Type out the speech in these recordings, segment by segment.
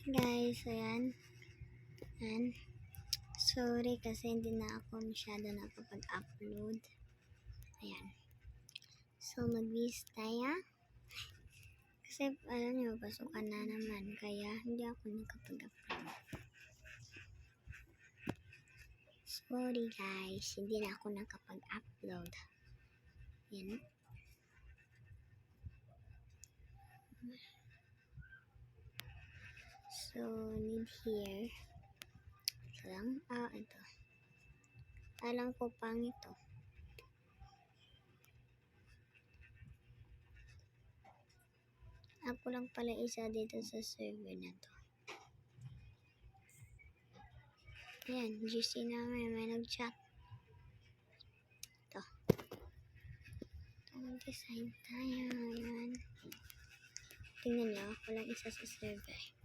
Guys, ayan. Sorry kasi hindi na ako masyado nakapag-upload. Ayan. So, mag-bis tayo. Kasi, alam nyo, pasukan na naman. Kaya, hindi ako nakapag-upload. Sorry guys, hindi na ako nakapag-upload. Ayan. So, need here. Ito lang. Ito. Alam ko pang ito. Ako lang pala isa dito sa server na to. Ayan, GC namin. May nag-chat. Ito. Mag-design tayo. Ayan. Tingnan nyo. Ako lang isa sa server.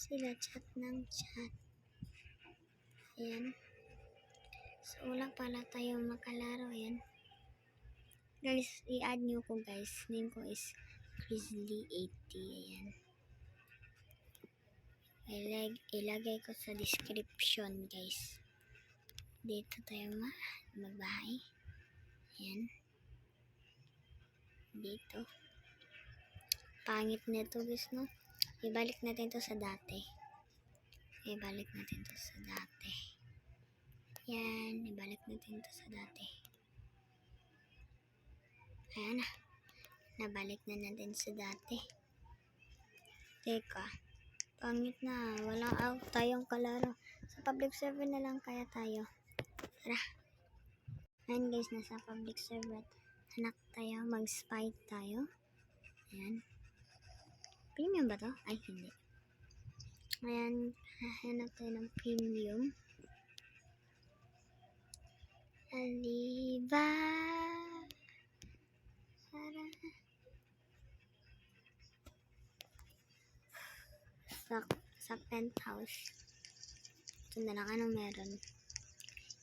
Sila chat ng chat. Ayan. So, wala pala tayo makalaro. Ayan. Guys, i-add nyo ko guys. Name ko is Grizzly80. Ayan. Ilagay ko sa description guys. Dito tayo magbahay. Ayan. Dito. Pangit nito guys, no? Ibalik natin to sa dati. Ibalik natin to sa dati. Yan. Ibalik natin to sa dati. Ayan na. Nabalik na natin sa dati. Teka. Pangit na. Walang out tayong kalaro. Sa public server na lang kaya tayo. Tara. Ayan guys. Nasa public server. Hanak tayo. Mag-spy tayo. Ayan. Premium ba to? Ay, hindi. Ayan, hahanap tayo ng premium. Aliba. Sa penthouse. Ito na lang. Anong meron?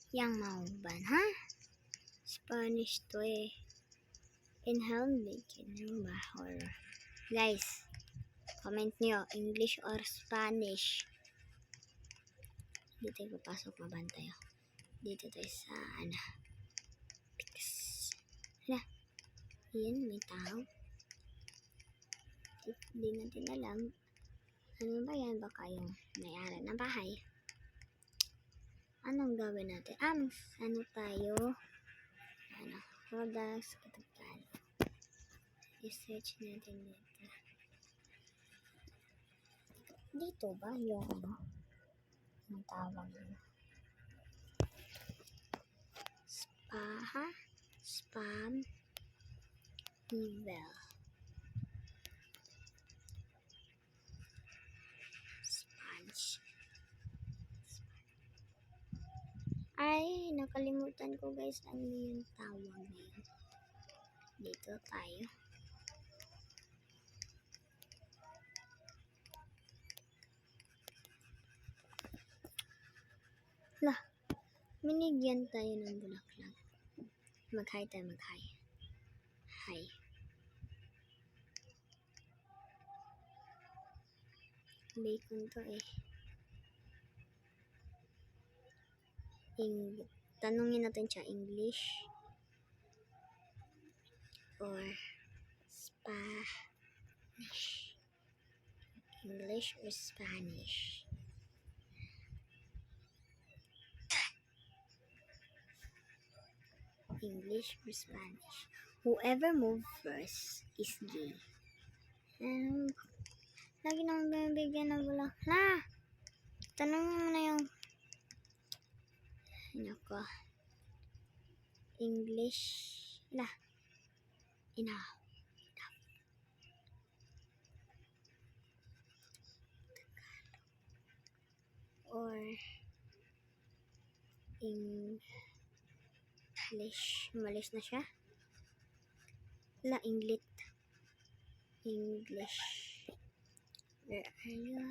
Yang mauban, ha? Spanish to eh. In Helmik. Horror. Guys. Comment nyo, English or Spanish. Dito tayo papasok, mabantay ako. Dito tayo sa, Yan, may tao. Hindi natin alam. Ano ba yan? Baka yung may-ari ng bahay. Anong gawin natin? Ano tayo? Products, katagal. I-search natin dito. Dito ba yung ang tawag yun? Spam evil. Sponge. Ay, nakalimutan ko guys. Ano yung tawag na yun? Dito tayo. Minigyan tayo ng bulaklak. Mag-hi tayo, mag-hi. Hi. Bacon to eh. Tanungin natin siya, English or Spanish. English or Spanish. English or Spanish. Whoever moved first is gay. Lagi naman binibigyan ng bulaklak. Tanongin mo na yung ko. English. Enough. Or English. Malis na siya. English. Where are you?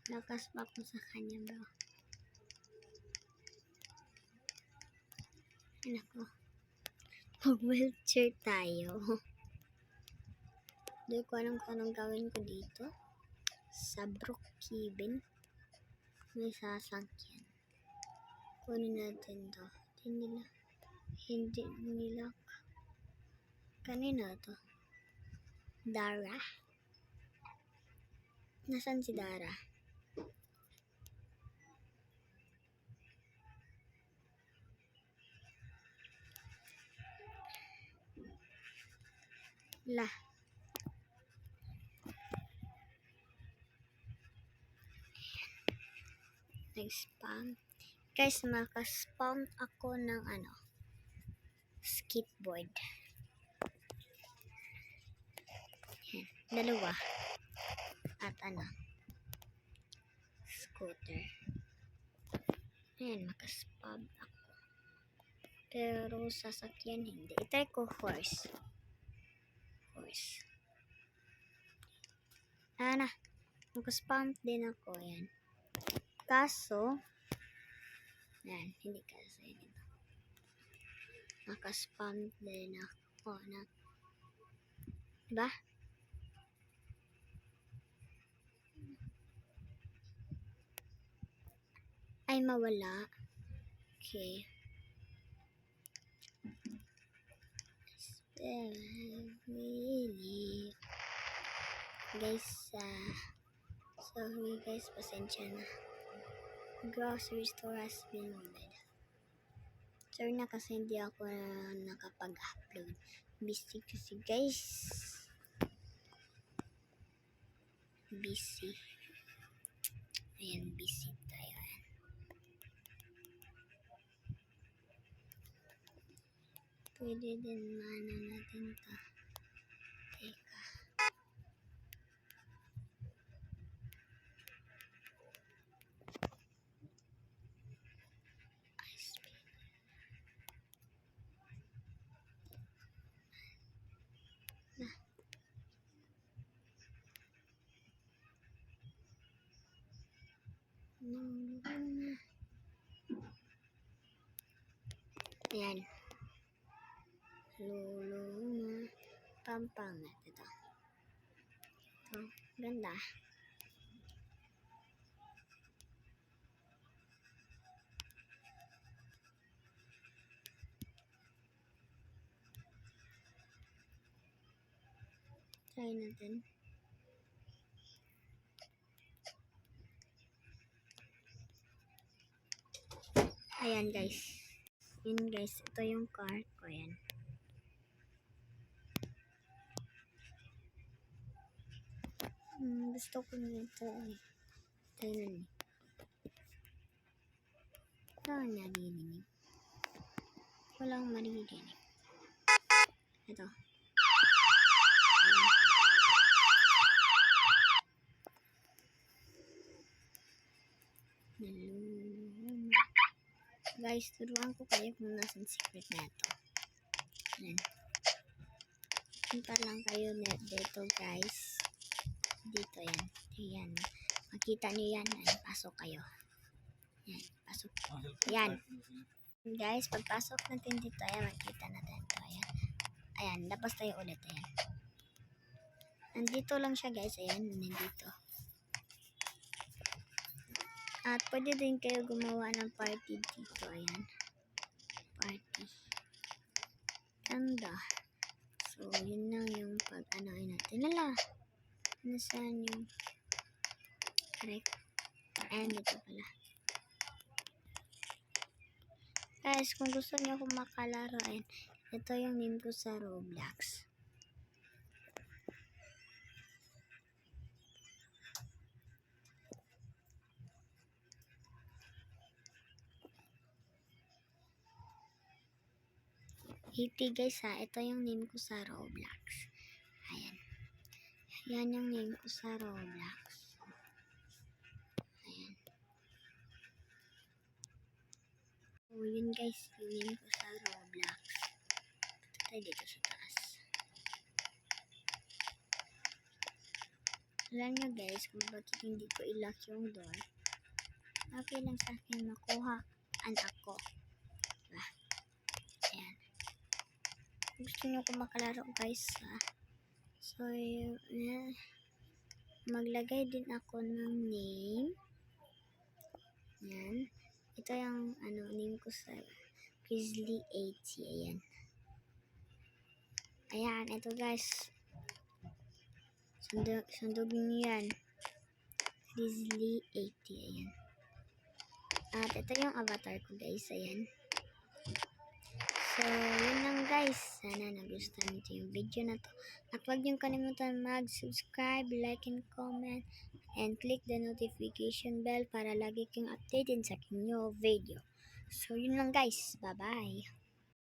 Nakaspa ko sa kanya bro. Anak ko. Mag-wheelchair tayo. Hindi ko alam kung anong gawin ko dito. Sa Brookhaven. May sasakyan. Kunin natin to. Hindi nila. Kanina to? Dara? Nasaan si Dara? La. Nag-spam. Guys, makaspam ako ng skateboard. Yan. Dalawa. At scooter. Ayan, makaspam ako. Pero sasakyan hindi. I-try ko horse. Makaspam din ako. Yan. Kaso, yan, hindi kasi ito. Makaspam din ako na, diba? Ay, mawala. Okay. Really. Guys, sorry guys, pasensya na. Grocery store has been loaded. Sorry na kasi hindi ako nakapag-upload. Busy kasi guys. Busy. Ayan, busy tayo. Pwede din mana natin to. Teka. Ayan. Lulunga. Pampangat ito. Ito. Ganda. Try natin. Ayan guys. Yun guys. Ito yung car ko. Ayan. Gusto ko nito eh. Tayo na eh. Saan narinig? Walang maririnig. Ito. Guys, turuan ko kayo kung nasan secret na ito. Ayan. Punta lang kayo dito guys. Dito yan. Ayan. Makita nyo yan. Ayan, pasok kayo. Ayan, pasok. Ayan. Guys, pagpasok natin dito, ayan, makita natin ito. Ayan. Ayan, labas tayo ulit. Ayan. Nandito lang siya guys. Ayan, nandito. At pwede din kayo gumawa ng party dito. Ayan. Party. Ganda. So, yun lang yung pag-anoin natin. Lala. Nasaan yung correct? Ayan, dito pala. Guys, kung gusto niyo akong makalaro, ayan. Ito yung name ko sa Roblox. Hippie guys ha, ito yung name ko sa Roblox. Ayan. Yan yung name ko sa Roblox. Ayan. So, yun guys, yung name ko sa Roblox. Punta tayo dito sa taas. Alam nyo guys, kung bakit hindi ko ilock yung door. Okay lang sa akin makuha an ako. Diba? Ayan. Kung gusto nyo ko makalaro guys, so, maglagay din ako ng name. Ayan. Ito yung name ko sa Grizzly 80. Ayan. Ayan, ito guys. Sundugin nyo yan. Grizzly 80. Ayan. At ito yung avatar ko guys. Ayan. So, yun lang guys. Sana nagustuhan nito yung video na to. At huwag niyong kalimutan mag-subscribe, like, and comment. And click the notification bell para lagi kang updated sa aking new video. So, yun lang guys. Bye-bye.